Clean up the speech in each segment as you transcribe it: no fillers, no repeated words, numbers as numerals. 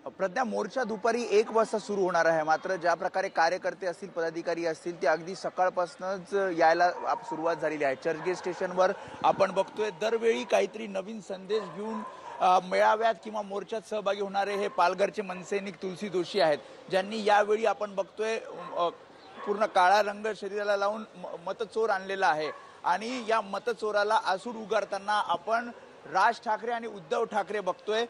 प्रज्ञा, मोर्चा दुपारी 1 वाजता सुरू होणार आहे. मात्र ज्या प्रकारे कार्यकर्ते असतील, पदाधिकारी असतील, ते अगदी सकाळपासूनच यायला सुरुवात झालेली आहे. चर्चगेट स्टेशनवर आपण बघतोय दरवेळी काहीतरी नवीन संदेश घेऊन मेळाव्यात किंवा मोर्चात सहभागी होणारे हे पालघरचे मनसैनिक तुलसी जोशी आहेत, ज्यांनी यावेळी आपण बघतोय पूर्ण काळा रंग शरीराला लावून मतचोर आणलेला आहे. आणि या मतचोराला आसूड उगारताना आपण राज ठाकरे आणि उद्धव ठाकरे बघतोय.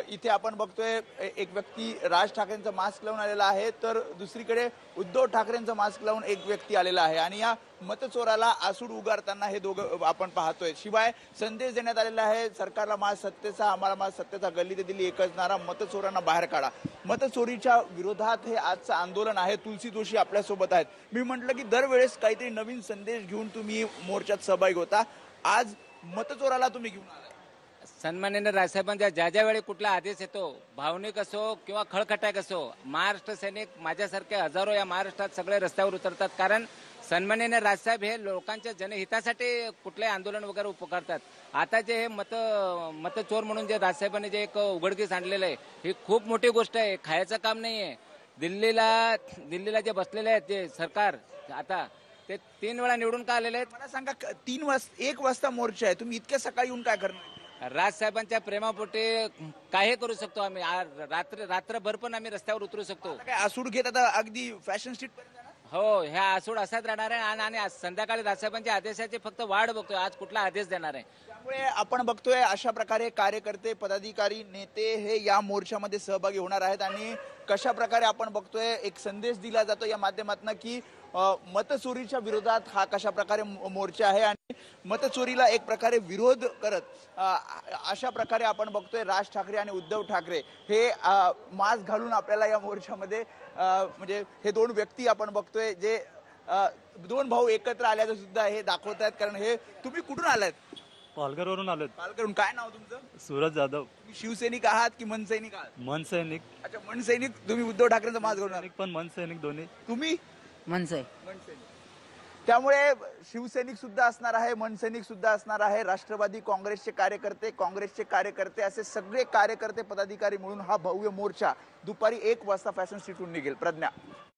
इथे आपण बघतोय एक व्यक्ती राज ठाकरेंचा मास्क लावून आलेला आहे, तर दुसरीकडे उद्धव ठाकरेंचा मास्क लावून एक व्यक्ती आलेला आहे. आणि या मतचोराला आसूड उगारताना हे दोघं आपण पाहतोय. शिवाय संदेश देण्यात आलेला आहे, सरकारला माझ सत्तेचा, आम्हाला माझ सत्तेचा, गल्ली ते दिल्ली एकच नारा, मतचोरांना बाहेर काढा. मतचोरीच्या विरोधात हे आजचं आंदोलन आहे. तुलसी जोशी आपल्यासोबत आहेत. मी म्हटलं की दरवेळेस काहीतरी नवीन संदेश घेऊन तुम्ही मोर्चात सहभागी होता, आज मतचोराला तुम्ही घेऊन आलाय. सन्माननीय राजसाहेबांचा ज्या ज्या वेळी कुठला आदेश येतो, भावनिक असो किंवा खळखटाक असो, महाराष्ट्र सैनिक माझ्यासारखे हजारो या महाराष्ट्रात सगळे रस्त्यावर उतरतात. कारण सन्माननीय राजसाहेब हे लोकांच्या जनहितासाठी कुठले आंदोलन वगैरे पुकारतात. आता जे हे मतचोर म्हणून जे राजसाहेबांनी जे एक उघडकीस आणलेलं आहे, ही खूप मोठी गोष्ट आहे. खायचं काम नाहीये. दिल्लीला जे बसलेले आहेत जे सरकार, आता ते 3 वेळा निवडून का आलेले आहेत? मला सांगा, 1 वाजता मोर्चा आहे, तुम्ही इतक्या सकाळी येऊन काय करणार? राजसाहेबांच्या प्रेमापोटी काही करू शकतो आम्ही. रात्रभर पण आम्ही रस्त्यावर उतरू शकतो. काय आसूड घेत आता अगदी फॅशन स्ट्रीट पर्यंत जाणार? हो, ह्या आसूड असाच राहणार आहे. आणि आज संध्याकाळी राजसाहेबांच्या आदेशाची फक्त वाट बघतोय, आज कुठला आदेश देणार आहे. त्यामुळे आपण बघतोय अशा प्रकारे कार्यकर्ते, पदाधिकारी, नेते हे या मोर्चामध्ये सहभागी होणार आहेत. आणि कशा प्रकारे आपण बघतोय एक संदेश दिला जातो या माध्यमातून की मतचोरीच्या विरोधात हा कशा प्रकारे मोर्चा आहे. आणि मतचोरीला एक प्रकारे विरोध करत अशा प्रकारे आपण बघतोय राज ठाकरे आणि उद्धव ठाकरे हे मास्क घालून आपल्याला या मोर्चामध्ये म्हणजे हे 2 व्यक्ती आपण बघतोय, जे 2 भाऊ एकत्र आल्याचं सुद्धा हे दाखवत आहेत. कारण हे तुम्ही कुठून आलात? पालघरवरून आलोत. पालघरवरून. काय नाव तुमचं? सूरज जाधव. तुम्ही शिवसैनिक आहात की मनसैनिक आहात? मनसैनिक. अच्छा, मनसैनिक. तुम्ही उद्धव ठाकरेंचा मास्क घालून आलात. पण मनसैनिक दोन्ही. तुम्ही? मनसैनिक. त्यामुळे शिवसैनिक सुद्धा असणार आहे, मनसैनिक सुद्धा असणार आहे. राष्ट्रवादी काँग्रेसचे कार्यकर्ते असे सगळे कार्यकर्ते, पदाधिकारी मिळून हा भव्य मोर्चा दुपारी 1 वाजता फॅशन स्ट्रीटहून निघेल. प्रज्ञा.